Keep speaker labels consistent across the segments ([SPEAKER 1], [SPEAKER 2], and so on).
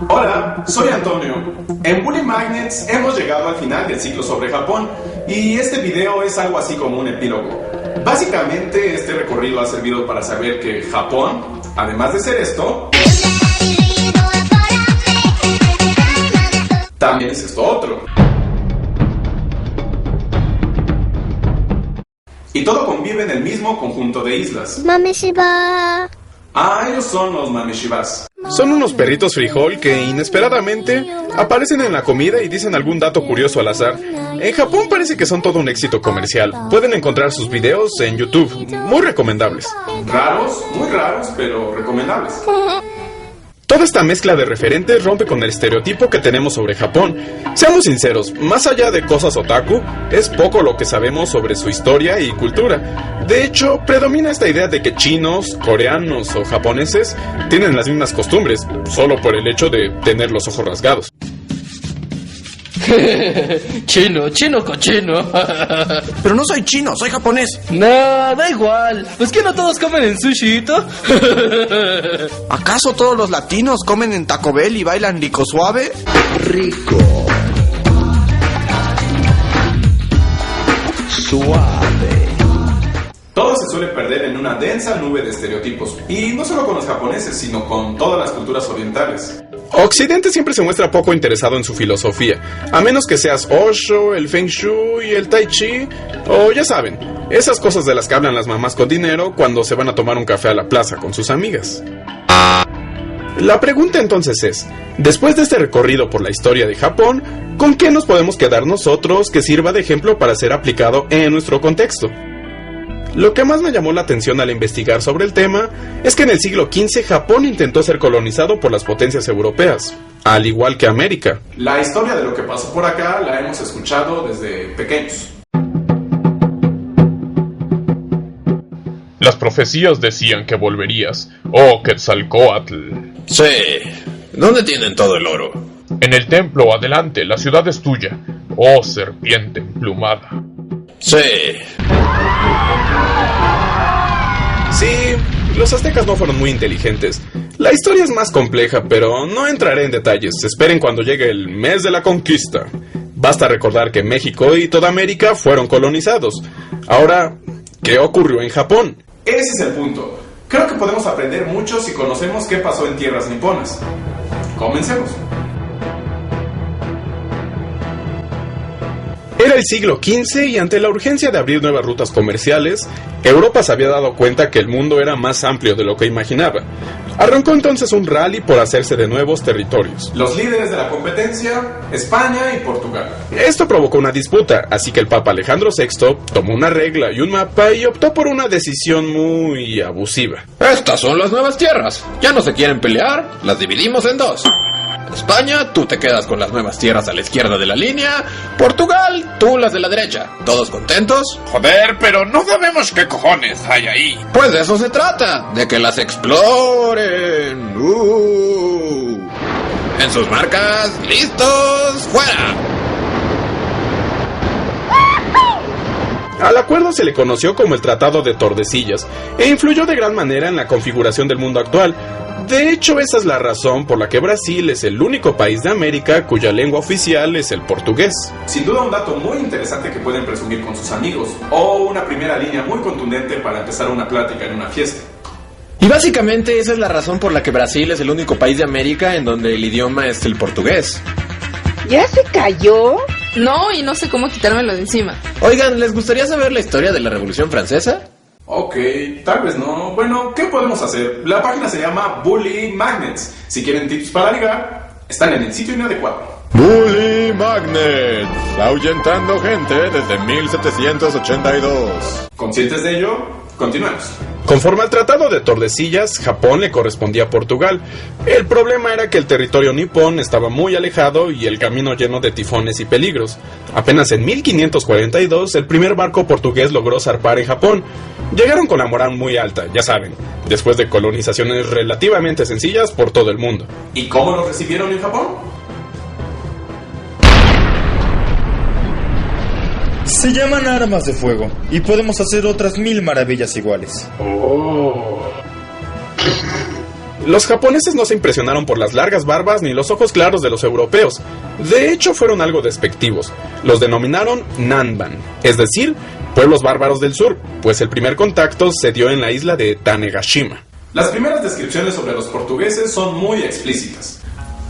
[SPEAKER 1] Hola, soy Antonio. En Bully Magnets hemos llegado al final del ciclo sobre Japón y este video es algo así como un epílogo. Básicamente este recorrido ha servido para saber que Japón, además de ser esto, también es esto otro. Y todo convive en el mismo conjunto de islas.
[SPEAKER 2] Mameshiba.
[SPEAKER 1] Ellos son los Mameshibas.
[SPEAKER 3] Son unos perritos frijol que inesperadamente aparecen en la comida y dicen algún dato curioso al azar. En Japón parece que son todo un éxito comercial. Pueden encontrar sus videos en YouTube, muy recomendables.
[SPEAKER 1] Raros, muy raros, pero recomendables.
[SPEAKER 3] Toda esta mezcla de referentes rompe con el estereotipo que tenemos sobre Japón. Seamos sinceros, más allá de cosas otaku, es poco lo que sabemos sobre su historia y cultura. De hecho, predomina esta idea de que chinos, coreanos o japoneses tienen las mismas costumbres, solo por el hecho de tener los ojos rasgados.
[SPEAKER 4] Chino cochino.
[SPEAKER 5] Pero no soy chino, soy japonés.
[SPEAKER 4] No, da igual. Pues que no todos comen en sushito.
[SPEAKER 5] ¿Acaso todos los latinos comen en Taco Bell y bailan rico suave?
[SPEAKER 6] Rico. Suave.
[SPEAKER 1] Todo se suele perder en una densa nube de estereotipos, y no solo con los japoneses, sino con todas las culturas orientales.
[SPEAKER 3] Occidente siempre se muestra poco interesado en su filosofía, a menos que seas Osho, el Feng Shui, el Tai Chi, o ya saben, esas cosas de las que hablan las mamás con dinero cuando se van a tomar un café a la plaza con sus amigas. La pregunta entonces es, después de este recorrido por la historia de Japón, ¿con qué nos podemos quedar nosotros que sirva de ejemplo para ser aplicado en nuestro contexto? Lo que más me llamó la atención al investigar sobre el tema es que en el siglo XV Japón intentó ser colonizado por las potencias europeas, al igual que América.
[SPEAKER 1] La historia de lo que pasó por acá la hemos escuchado desde pequeños.
[SPEAKER 7] Las profecías decían que volverías, oh Quetzalcóatl.
[SPEAKER 8] Sí, ¿dónde tienen todo el oro?
[SPEAKER 7] En el templo, adelante, la ciudad es tuya, oh serpiente emplumada.
[SPEAKER 8] Sí.
[SPEAKER 3] Sí, los aztecas no fueron muy inteligentes. La historia es más compleja, pero no entraré en detalles. Esperen cuando llegue el mes de la conquista. Basta recordar que México y toda América fueron colonizados. Ahora, ¿qué ocurrió en Japón?
[SPEAKER 1] Ese es el punto. Creo que podemos aprender mucho si conocemos qué pasó en tierras niponas. Comencemos.
[SPEAKER 3] Era el siglo XV y ante la urgencia de abrir nuevas rutas comerciales, Europa se había dado cuenta que el mundo era más amplio de lo que imaginaba. Arrancó entonces un rally por hacerse de nuevos territorios.
[SPEAKER 1] Los líderes de la competencia, España y Portugal.
[SPEAKER 3] Esto provocó una disputa, así que el Papa Alejandro VI tomó una regla y un mapa y optó por una decisión muy abusiva.
[SPEAKER 8] Estas son las nuevas tierras. Ya no se quieren pelear, las dividimos en dos. España, tú te quedas con las nuevas tierras a la izquierda de la línea. Portugal, tú las de la derecha. ¿Todos contentos?
[SPEAKER 9] Joder, pero no sabemos qué cojones hay ahí.
[SPEAKER 8] Pues de eso se trata, de que las exploren. En sus marcas, listos, fuera.
[SPEAKER 3] Al acuerdo se le conoció como el Tratado de Tordesillas e influyó de gran manera en la configuración del mundo actual. De hecho, esa es la razón por la que Brasil es el único país de América cuya lengua oficial es el portugués.
[SPEAKER 1] Sin duda un dato muy interesante que pueden presumir con sus amigos, o una primera línea muy contundente para empezar una plática en una fiesta.
[SPEAKER 4] Y básicamente esa es la razón por la que Brasil es el único país de América en donde el idioma es el portugués.
[SPEAKER 10] ¿Ya se cayó?
[SPEAKER 11] No, y no sé cómo quitármelo de encima.
[SPEAKER 4] Oigan, ¿les gustaría saber la historia de la Revolución Francesa?
[SPEAKER 1] Ok, tal vez no. Bueno, ¿qué podemos hacer? La página se llama Bully Magnets. Si quieren tips para ligar, están en el sitio inadecuado.
[SPEAKER 12] Bully Magnets, ahuyentando gente desde 1782.
[SPEAKER 1] ¿Conscientes de ello? Continuemos.
[SPEAKER 3] Conforme al Tratado de Tordesillas, Japón le correspondía a Portugal. El problema era que el territorio nipón estaba muy alejado y el camino lleno de tifones y peligros. Apenas en 1542, el primer barco portugués logró zarpar en Japón. Llegaron con la moral muy alta, ya saben, después de colonizaciones relativamente sencillas por todo el mundo.
[SPEAKER 1] ¿Y cómo los recibieron en Japón?
[SPEAKER 13] Se llaman armas de fuego y podemos hacer otras 1000 maravillas iguales.
[SPEAKER 7] Oh.
[SPEAKER 3] Los japoneses no se impresionaron por las largas barbas ni los ojos claros de los europeos. De hecho, fueron algo despectivos. Los denominaron Nanban, es decir, pueblos bárbaros del sur, pues el primer contacto se dio en la isla de Tanegashima.
[SPEAKER 1] Las primeras descripciones sobre los portugueses son muy explícitas.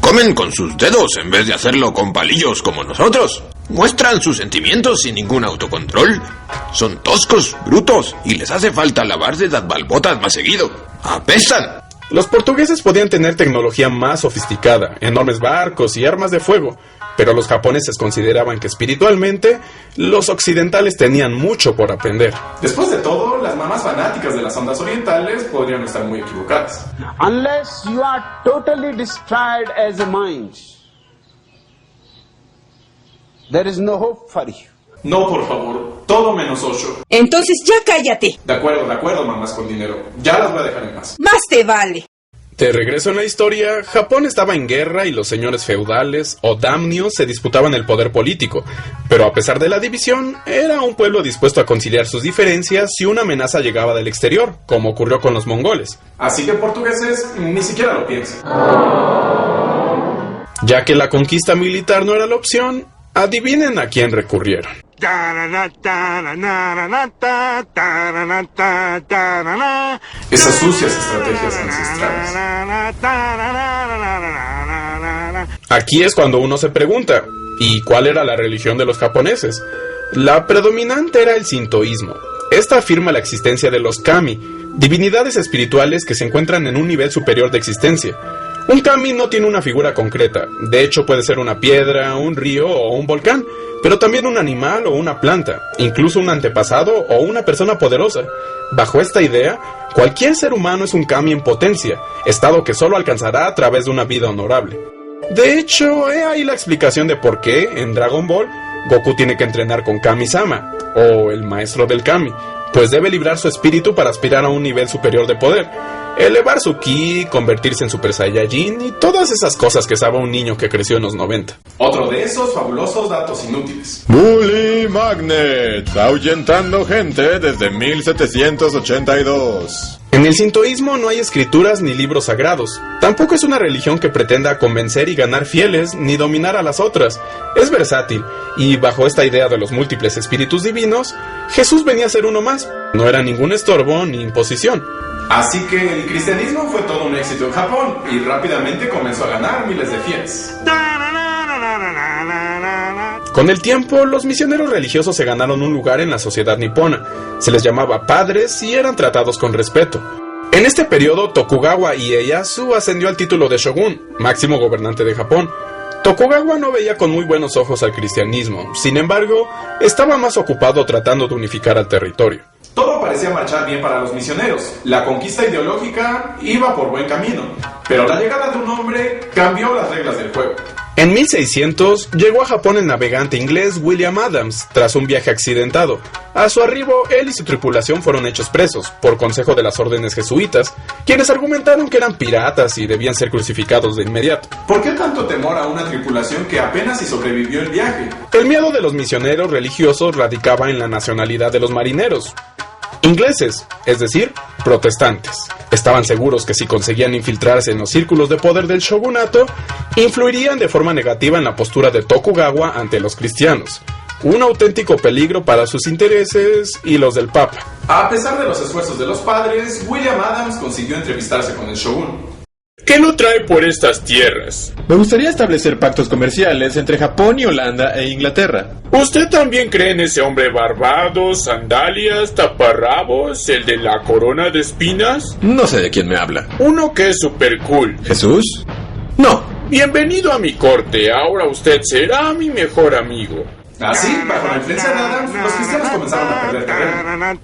[SPEAKER 8] Comen con sus dedos en vez de hacerlo con palillos como nosotros. Muestran sus sentimientos sin ningún autocontrol. Son toscos, brutos, y les hace falta lavarse las balbotas más seguido. ¡Apestan!
[SPEAKER 3] Los portugueses podían tener tecnología más sofisticada, enormes barcos y armas de fuego, pero los japoneses consideraban que espiritualmente los occidentales tenían mucho por aprender.
[SPEAKER 1] Después de todo, las mamás fanáticas de las ondas orientales podrían estar muy equivocadas.
[SPEAKER 2] Unless you are totally destroyed as a mind, there is no hope for you.
[SPEAKER 1] No, por favor, todo menos Osho.
[SPEAKER 10] Entonces ya cállate.
[SPEAKER 1] De acuerdo, mamás con dinero. Ya las voy a dejar en paz.
[SPEAKER 10] Más te vale.
[SPEAKER 3] De regreso en la historia, Japón estaba en guerra y los señores feudales o daimyos se disputaban el poder político, pero a pesar de la división, era un pueblo dispuesto a conciliar sus diferencias si una amenaza llegaba del exterior, como ocurrió con los mongoles.
[SPEAKER 1] Así que portugueses ni siquiera lo piensan.
[SPEAKER 3] Ya que la conquista militar no era la opción, adivinen a quién recurrieron.
[SPEAKER 1] Esas sucias estrategias ancestrales.
[SPEAKER 3] Aquí es cuando uno se pregunta, ¿y cuál era la religión de los japoneses? La predominante era el sintoísmo. Esta afirma la existencia de los kami, divinidades espirituales que se encuentran en un nivel superior de existencia. Un kami no tiene una figura concreta, de hecho puede ser una piedra, un río o un volcán, pero también un animal o una planta, incluso un antepasado o una persona poderosa. Bajo esta idea, cualquier ser humano es un kami en potencia, estado que solo alcanzará a través de una vida honorable. De hecho, he ahí la explicación de por qué, en Dragon Ball, Goku tiene que entrenar con Kami-sama, o el maestro del kami, pues debe librar su espíritu para aspirar a un nivel superior de poder, elevar su ki, convertirse en Super Saiyajin y todas esas cosas que sabe un niño que creció en los 90.
[SPEAKER 1] Otro de esos fabulosos datos inútiles.
[SPEAKER 12] Bully Magnets, ahuyentando gente desde 1782.
[SPEAKER 3] En el sintoísmo no hay escrituras ni libros sagrados. Tampoco es una religión que pretenda convencer y ganar fieles ni dominar a las otras. Es versátil, y bajo esta idea de los múltiples espíritus divinos, Jesús venía a ser uno más. No era ningún estorbo ni imposición.
[SPEAKER 1] Así que el cristianismo fue todo un éxito en Japón y rápidamente comenzó a ganar miles de fieles.
[SPEAKER 3] Con el tiempo, los misioneros religiosos se ganaron un lugar en la sociedad nipona. Se les llamaba padres y eran tratados con respeto. En este periodo, Tokugawa Ieyasu ascendió al título de shogun, máximo gobernante de Japón. Tokugawa no veía con muy buenos ojos al cristianismo, sin embargo, estaba más ocupado tratando de unificar al territorio.
[SPEAKER 1] Todo parecía marchar bien para los misioneros. La conquista ideológica iba por buen camino, pero la llegada de un hombre cambió las reglas del juego.
[SPEAKER 3] En 1600 llegó a Japón el navegante inglés William Adams tras un viaje accidentado. A su arribo, él y su tripulación fueron hechos presos por consejo de las órdenes jesuitas, quienes argumentaron que eran piratas y debían ser crucificados de inmediato.
[SPEAKER 1] ¿Por qué tanto temor a una tripulación que apenas si sobrevivió el viaje?
[SPEAKER 3] El miedo de los misioneros religiosos radicaba en la nacionalidad de los marineros. Ingleses, es decir, protestantes. Estaban seguros que si conseguían infiltrarse en los círculos de poder del shogunato, influirían de forma negativa en la postura de Tokugawa ante los cristianos. Un auténtico peligro para sus intereses y los del Papa.
[SPEAKER 1] A pesar de los esfuerzos de los padres, William Adams consiguió entrevistarse con el shogun.
[SPEAKER 7] ¿Qué lo trae por estas tierras?
[SPEAKER 4] Me gustaría establecer pactos comerciales entre Japón y Holanda e Inglaterra.
[SPEAKER 7] ¿Usted también cree en ese hombre barbado, sandalias, taparrabos, el de la corona de espinas?
[SPEAKER 4] No sé de quién me habla.
[SPEAKER 7] Uno que es super cool.
[SPEAKER 4] ¿Jesús? No.
[SPEAKER 7] Bienvenido a mi corte, ahora usted será mi mejor amigo.
[SPEAKER 1] Así, bajo la influencia de Adams, los cristianos comenzaron a perder terreno.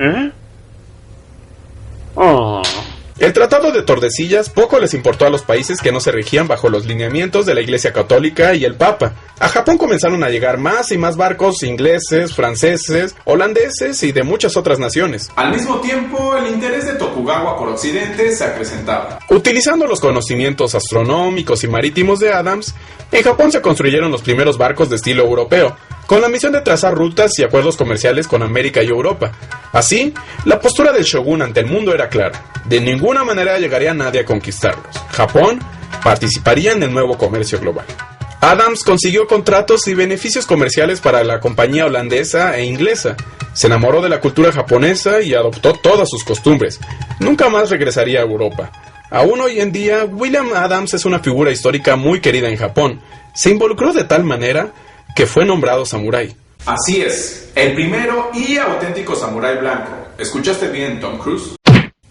[SPEAKER 3] El Tratado de Tordesillas poco les importó a los países que no se regían bajo los lineamientos de la Iglesia Católica y el Papa. A Japón comenzaron a llegar más y más barcos ingleses, franceses, holandeses y de muchas otras naciones.
[SPEAKER 1] Al mismo tiempo, el interés de Tokugawa por Occidente se acrecentaba.
[SPEAKER 3] Utilizando los conocimientos astronómicos y marítimos de Adams, en Japón se construyeron los primeros barcos de estilo europeo. con la misión de trazar rutas y acuerdos comerciales con América y Europa. Así, la postura del shogun ante el mundo era clara: de ninguna manera llegaría nadie a conquistarlos. Japón participaría en el nuevo comercio global. Adams consiguió contratos y beneficios comerciales para la compañía holandesa e inglesa. Se enamoró de la cultura japonesa y adoptó todas sus costumbres. Nunca más regresaría a Europa. Aún hoy en día, William Adams es una figura histórica muy querida en Japón. Se involucró de tal manera que fue nombrado samurái.
[SPEAKER 1] Así es, el primero y auténtico samurái blanco. ¿Escuchaste bien, Tom Cruise?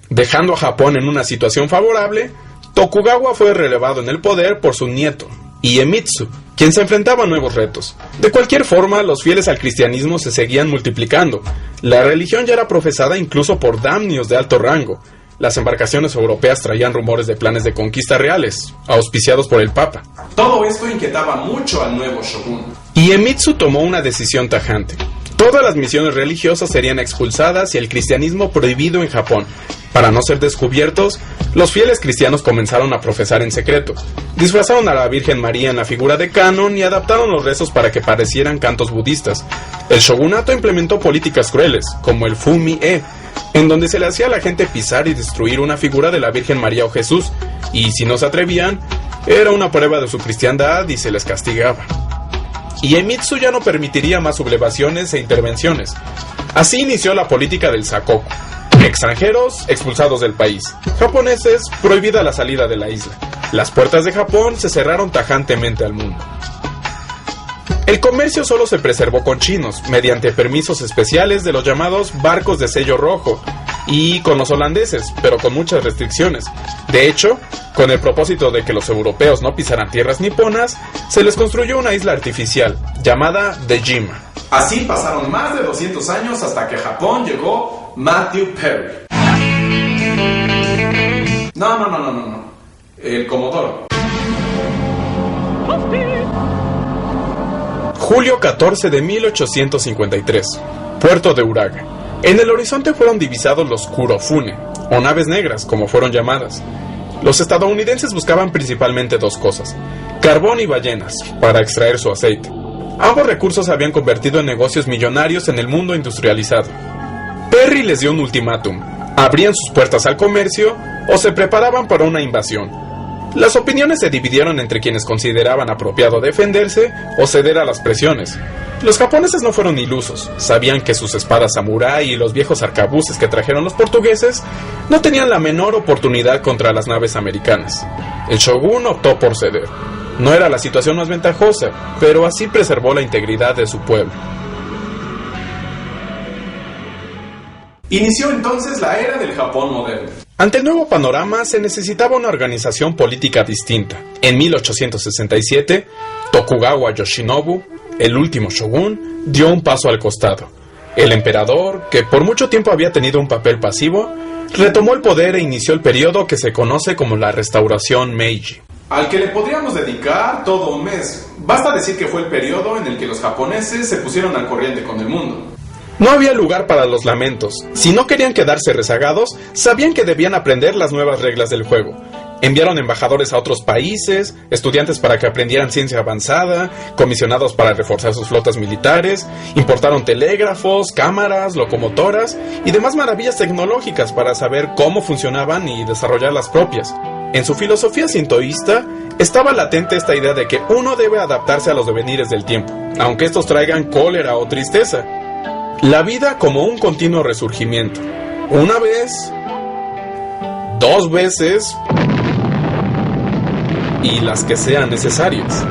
[SPEAKER 3] Dejando a Japón en una situación favorable, Tokugawa fue relevado en el poder por su nieto, Iemitsu, quien se enfrentaba a nuevos retos. De cualquier forma, los fieles al cristianismo se seguían multiplicando. La religión ya era profesada incluso por daimyos de alto rango. Las embarcaciones europeas traían rumores de planes de conquista reales, auspiciados por el Papa.
[SPEAKER 1] Todo esto inquietaba mucho al nuevo shogun.
[SPEAKER 3] Iemitsu tomó una decisión tajante. Todas las misiones religiosas serían expulsadas y el cristianismo prohibido en Japón. Para no ser descubiertos, los fieles cristianos comenzaron a profesar en secreto. Disfrazaron a la Virgen María en la figura de Canon y adaptaron los rezos para que parecieran cantos budistas. El shogunato implementó políticas crueles, como el Fumi-e, en donde se le hacía a la gente pisar y destruir una figura de la Virgen María o Jesús, y si no se atrevían, era una prueba de su cristiandad y se les castigaba. Iemitsu ya no permitiría más sublevaciones e intervenciones. Así inició la política del Sakoku. Extranjeros expulsados del país. Japoneses prohibida la salida de la isla. Las puertas de Japón se cerraron tajantemente al mundo. El comercio solo se preservó con chinos, mediante permisos especiales de los llamados barcos de sello rojo, y con los holandeses, pero con muchas restricciones. De hecho, con el propósito de que los europeos no pisaran tierras niponas, se les construyó una isla artificial, llamada Dejima.
[SPEAKER 1] Así pasaron más de 200 años hasta que a Japón llegó Matthew Perry. No. El Comodoro.
[SPEAKER 3] Julio 14 de 1853. Puerto de Uraga. En el horizonte fueron divisados los Kurofune, o naves negras, como fueron llamadas. Los estadounidenses buscaban principalmente dos cosas: carbón y ballenas, para extraer su aceite. Ambos recursos se habían convertido en negocios millonarios en el mundo industrializado. Perry les dio un ultimátum: abrían sus puertas al comercio o se preparaban para una invasión. Las opiniones se dividieron entre quienes consideraban apropiado defenderse o ceder a las presiones. Los japoneses no fueron ilusos, sabían que sus espadas samurái y los viejos arcabuces que trajeron los portugueses no tenían la menor oportunidad contra las naves americanas. El shogun optó por ceder. No era la situación más ventajosa, pero así preservó la integridad de su pueblo.
[SPEAKER 1] Inició entonces la era del Japón moderno.
[SPEAKER 3] Ante el nuevo panorama se necesitaba una organización política distinta. En 1867, Tokugawa Yoshinobu, el último shogun, dio un paso al costado. El emperador, que por mucho tiempo había tenido un papel pasivo, retomó el poder e inició el periodo que se conoce como la Restauración Meiji.
[SPEAKER 1] Al que le podríamos dedicar todo un mes. Basta decir que fue el periodo en el que los japoneses se pusieron al corriente con el mundo.
[SPEAKER 3] No había lugar para los lamentos. Si no querían quedarse rezagados, sabían que debían aprender las nuevas reglas del juego. Enviaron embajadores a otros países, estudiantes para que aprendieran ciencia avanzada, comisionados para reforzar sus flotas militares, importaron telégrafos, cámaras, locomotoras y demás maravillas tecnológicas para saber cómo funcionaban y desarrollar las propias. En su filosofía sintoísta estaba latente esta idea de que uno debe adaptarse a los devenires del tiempo, aunque estos traigan cólera o tristeza. La vida como un continuo resurgimiento. Una vez, dos veces y las que sean necesarias.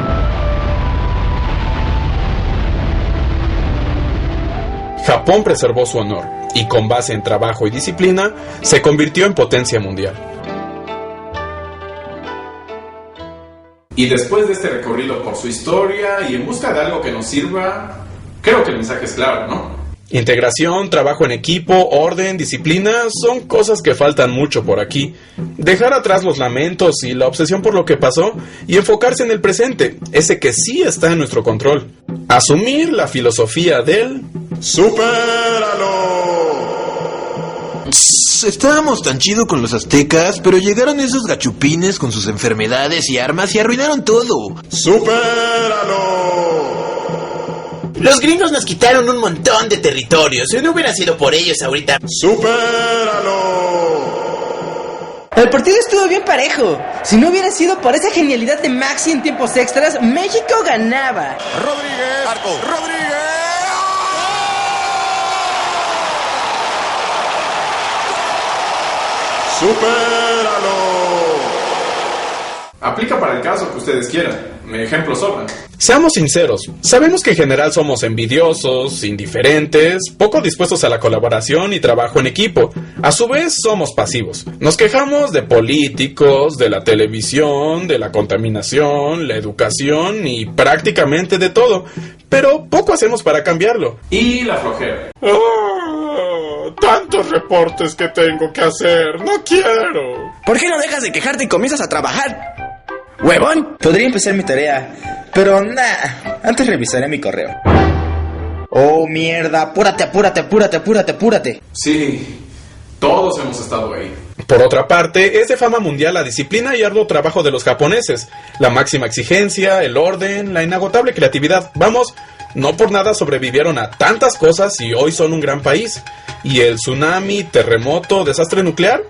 [SPEAKER 3] Japón preservó su honor y con base en trabajo y disciplina se convirtió en potencia mundial.
[SPEAKER 1] Y después de este recorrido por su historia y en busca de algo que nos sirva, creo que el mensaje es claro, ¿no?
[SPEAKER 3] Integración, trabajo en equipo, orden, disciplina, son cosas que faltan mucho por aquí. Dejar atrás los lamentos y la obsesión por lo que pasó y enfocarse en el presente, ese que sí está en nuestro control. Asumir la filosofía del
[SPEAKER 12] ¡supéralo!
[SPEAKER 5] Estábamos tan chido con los aztecas, pero llegaron esos gachupines con sus enfermedades y armas y arruinaron todo.
[SPEAKER 12] ¡Supéralo!
[SPEAKER 14] Los gringos nos quitaron un montón de territorios. Si no hubiera sido por ellos ahorita...
[SPEAKER 12] ¡Supéralo!
[SPEAKER 15] El partido estuvo bien parejo. Si no hubiera sido por esa genialidad de Maxi en tiempos extras, México ganaba.
[SPEAKER 12] Rodríguez, Arco, Rodríguez. ¡Supéralo!
[SPEAKER 1] Aplica para el caso que ustedes quieran. Ejemplos sobran.
[SPEAKER 3] Seamos sinceros, sabemos que en general somos envidiosos, indiferentes, poco dispuestos a la colaboración y trabajo en equipo. A su vez somos pasivos. Nos quejamos de políticos, de la televisión, de la contaminación, la educación y prácticamente de todo. Pero poco hacemos para cambiarlo.
[SPEAKER 1] Y la flojera.
[SPEAKER 7] Tantos reportes que tengo que hacer. No quiero.
[SPEAKER 5] ¿Por qué no dejas de quejarte y comienzas a trabajar?
[SPEAKER 15] ¡Huevón! Podría empezar mi tarea, pero antes revisaré mi correo. ¡Oh, mierda! ¡Apúrate, apúrate, apúrate, apúrate, apúrate!
[SPEAKER 1] Sí, todos hemos estado ahí.
[SPEAKER 3] Por otra parte, es de fama mundial la disciplina y arduo trabajo de los japoneses, la máxima exigencia, el orden, la inagotable creatividad. Vamos, no por nada sobrevivieron a tantas cosas y hoy son un gran país. ¿Y el tsunami, terremoto, desastre nuclear?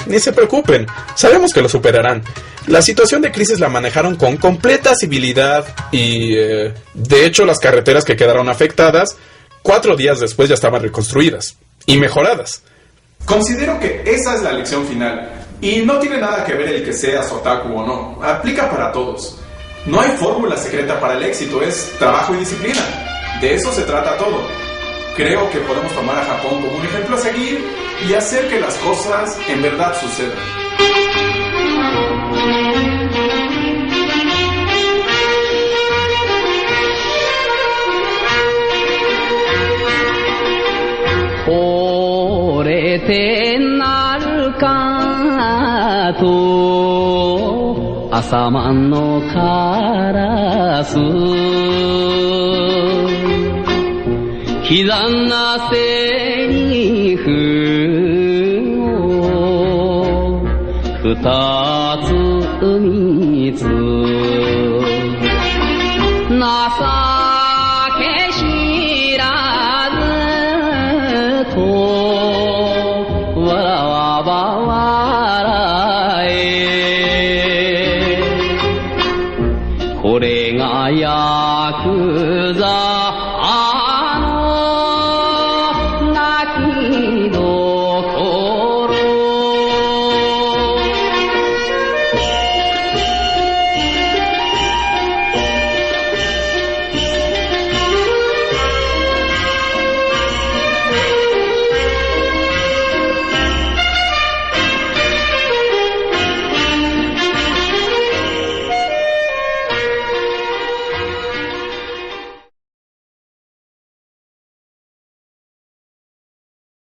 [SPEAKER 3] Ni se preocupen, sabemos que lo superarán. La situación de crisis la manejaron con completa civilidad y, de hecho, las carreteras que quedaron afectadas, 4 días después ya estaban reconstruidas y mejoradas.
[SPEAKER 1] Considero que esa es la lección final. Y no tiene nada que ver el que seas otaku o no. Aplica para todos. No hay fórmula secreta para el éxito, es trabajo y disciplina. De eso se trata todo. Creo que podemos tomar a Japón como un ejemplo a seguir y hacer que las cosas en verdad sucedan.